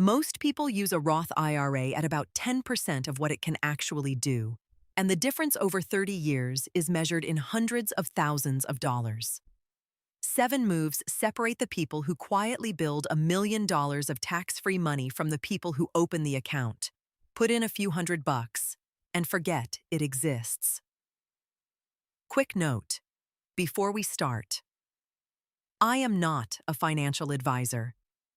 Most people use a Roth IRA at about 10% of what it can actually do, and the difference over 30 years is measured in hundreds of thousands of dollars. 7 moves separate the people who quietly build $1 million of tax-free money from the people who open the account, put in a few $100, and forget it exists. Quick note, before we start. I am not a financial advisor.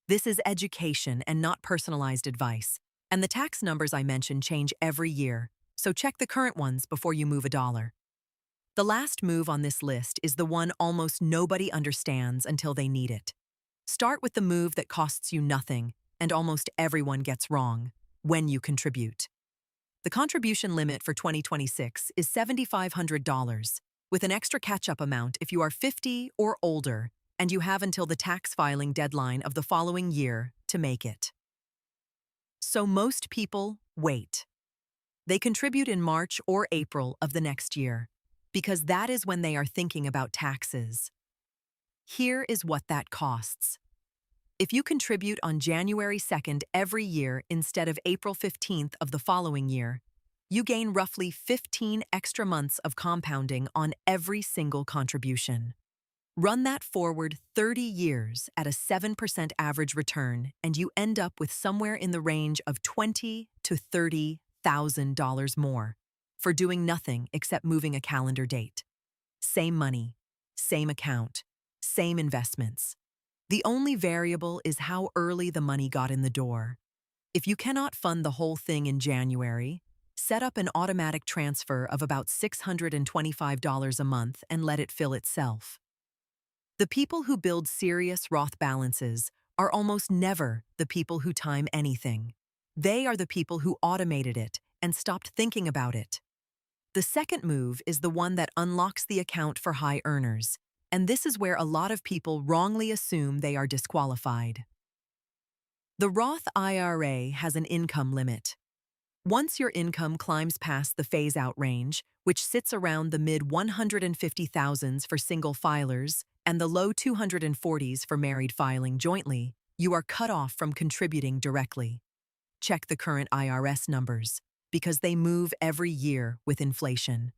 This is education and not personalized advice, and the tax numbers I mention change every year, so check the current ones before you move a dollar. The last move on this list is the one almost nobody understands until they need it. Start with the move that costs you nothing, and almost everyone gets wrong: when you contribute. The contribution limit for 2026 is $7,500, with an extra catch-up amount if you are 50 or older, and you have until the tax filing deadline of the following year to make it. So most people wait. They contribute in March or April of the next year, because that is when they are thinking about taxes. Here is what that costs. If you contribute on January 2nd every year instead of April 15th of the following year, you gain roughly 15 extra months of compounding on every single contribution. Run that forward 30 years at a 7% average return, and you end up with somewhere in the range of $20,000 to $30,000 more for doing nothing except moving a calendar date. Same money, same account, same investments. The only variable is how early the money got in the door. If you cannot fund the whole thing in January, set up an automatic transfer of about $625 a month and let it fill itself. The people who build serious Roth balances are almost never the people who time anything. They are the people who automated it and stopped thinking about it. The second move is the one that unlocks the account for high earners, and this is where a lot of people wrongly assume they are disqualified. The Roth IRA has an income limit. Once your income climbs past the phase-out range, which sits around the mid-150,000s for single filers and the low 240s for married filing jointly, you are cut off from contributing directly. Check the current IRS numbers, because they move every year with inflation.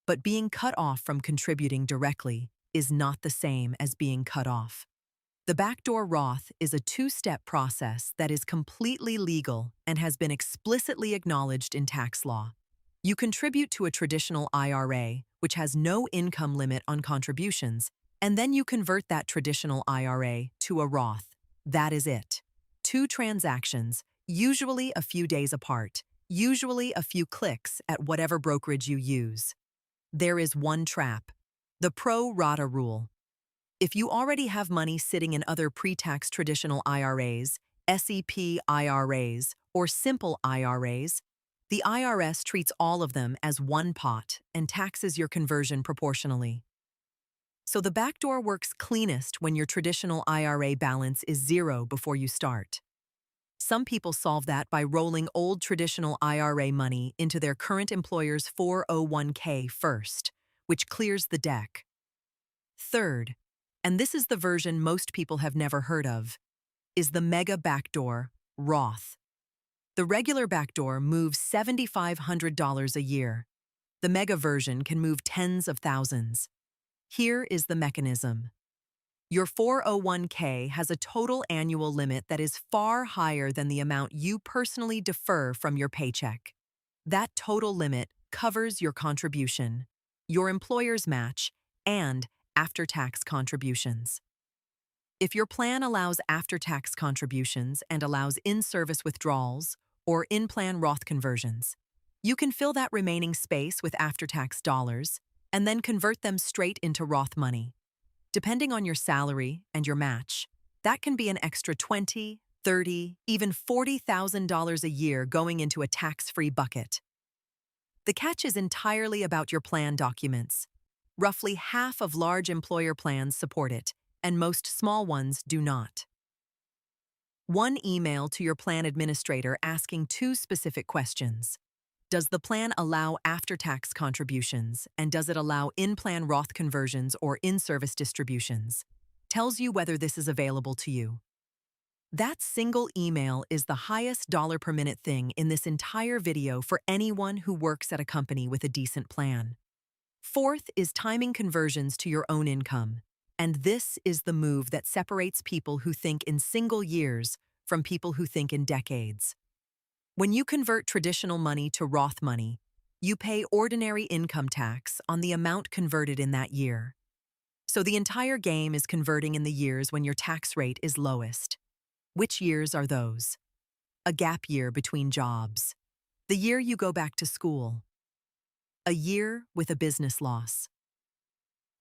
But being cut off from contributing directly is not the same as being cut off. The backdoor Roth is a 2-step process that is completely legal and has been explicitly acknowledged in tax law. You contribute to a traditional IRA, which has no income limit on contributions, and then you convert that traditional IRA to a Roth. That is it. 2 transactions, usually a few days apart, usually a few clicks at whatever brokerage you use. There is one trap: the pro rata rule. If you already have money sitting in other pre-tax traditional IRAs, SEP IRAs, or simple IRAs, the IRS treats all of them as one pot and taxes your conversion proportionally. So the backdoor works cleanest when your traditional IRA balance is 0 before you start. Some people solve that by rolling old traditional IRA money into their current employer's 401k first, which clears the deck. Third, and this is the version most people have never heard of, is the mega backdoor, Roth. The regular backdoor moves $7,500 a year. The mega version can move tens of thousands. Here is the mechanism. Your 401k has a total annual limit that is far higher than the amount you personally defer from your paycheck. That total limit covers your contribution, your employer's match, and after-tax contributions. If your plan allows after-tax contributions and allows in-service withdrawals or in-plan Roth conversions, you can fill that remaining space with after-tax dollars and then convert them straight into Roth money. Depending on your salary and your match, that can be an extra $20,000, $30,000, even $40,000 a year going into a tax-free bucket. The catch is entirely about your plan documents. Roughly half of large employer plans support it, and most small ones do not. One email to your plan administrator asking 2 specific questions. Does the plan allow after-tax contributions, and does it allow in-plan Roth conversions or in-service distributions? Tells you whether this is available to you. That single email is the highest dollar per minute thing in this entire video for anyone who works at a company with a decent plan. Fourth is timing conversions to your own income. And this is the move that separates people who think in single years from people who think in decades. When you convert traditional money to Roth money, you pay ordinary income tax on the amount converted in that year. So the entire game is converting in the years when your tax rate is lowest. Which years are those? A gap year between jobs. The year you go back to school. A year with a business loss.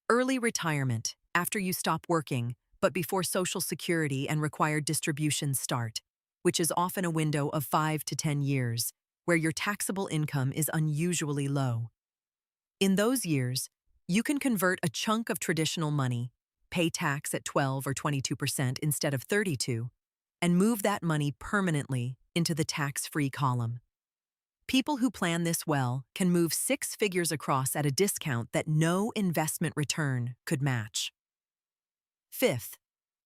Early retirement, after you stop working, but before Social Security and required distributions start, which is often a window of 5 to 10 years, where your taxable income is unusually low. In those years, you can convert a chunk of traditional money, pay tax at 12 or 22% instead of 32, and move that money permanently into the tax-free column. People who plan this well can move 6 figures across at a discount that no investment return could match. Fifth,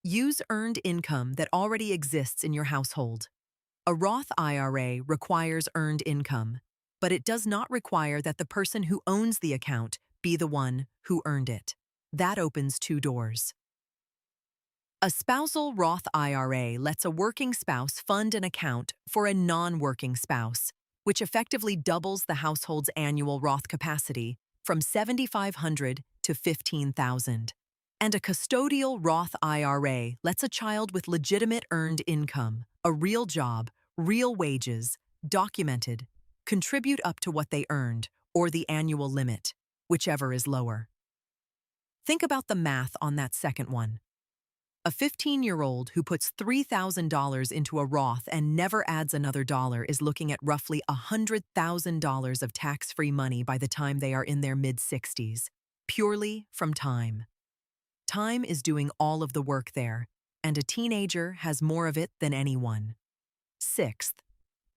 use earned income that already exists in your household. A Roth IRA requires earned income, but it does not require that the person who owns the account be the one who earned it. That opens 2 doors. A spousal Roth IRA lets a working spouse fund an account for a non-working spouse, which effectively doubles the household's annual Roth capacity from $7,500 to $15,000. And a custodial Roth IRA lets a child with legitimate earned income, a real job, real wages, documented, contribute up to what they earned or the annual limit, whichever is lower. Think about the math on that second one. A 15-year-old who puts $3,000 into a Roth and never adds another dollar is looking at roughly $100,000 of tax-free money by the time they are in their mid-60s, purely from time. Time is doing all of the work there, and a teenager has more of it than anyone. Sixth,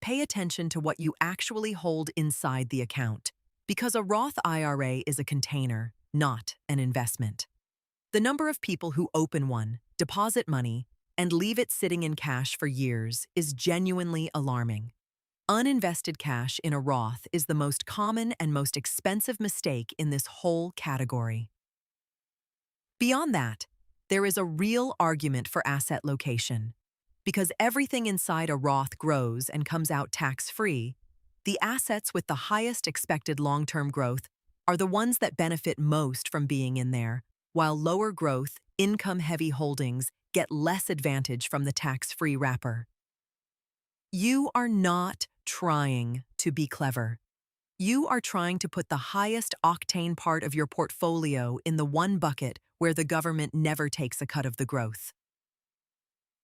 pay attention to what you actually hold inside the account, because a Roth IRA is a container, not an investment. The number of people who open one, deposit money, and leave it sitting in cash for years is genuinely alarming. Uninvested cash in a Roth is the most common and most expensive mistake in this whole category. Beyond that, there is a real argument for asset location. Because everything inside a Roth grows and comes out tax-free, the assets with the highest expected long-term growth are the ones that benefit most from being in there, while lower growth, income-heavy holdings get less advantage from the tax-free wrapper. You are not trying to be clever. You are trying to put the highest octane part of your portfolio in the one bucket where the government never takes a cut of the growth.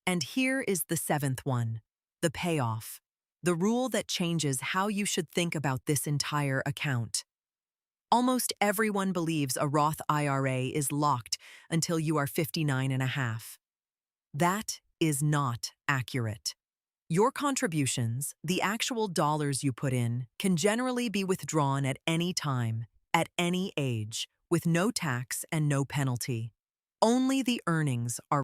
And here is the 7th one, the payoff, the rule that changes how you should think about this entire account. Almost everyone believes a Roth IRA is locked until you are 59 and a half. That is not accurate. Your contributions, the actual dollars you put in, can generally be withdrawn at any time, at any age, with no tax and no penalty. Only the earnings are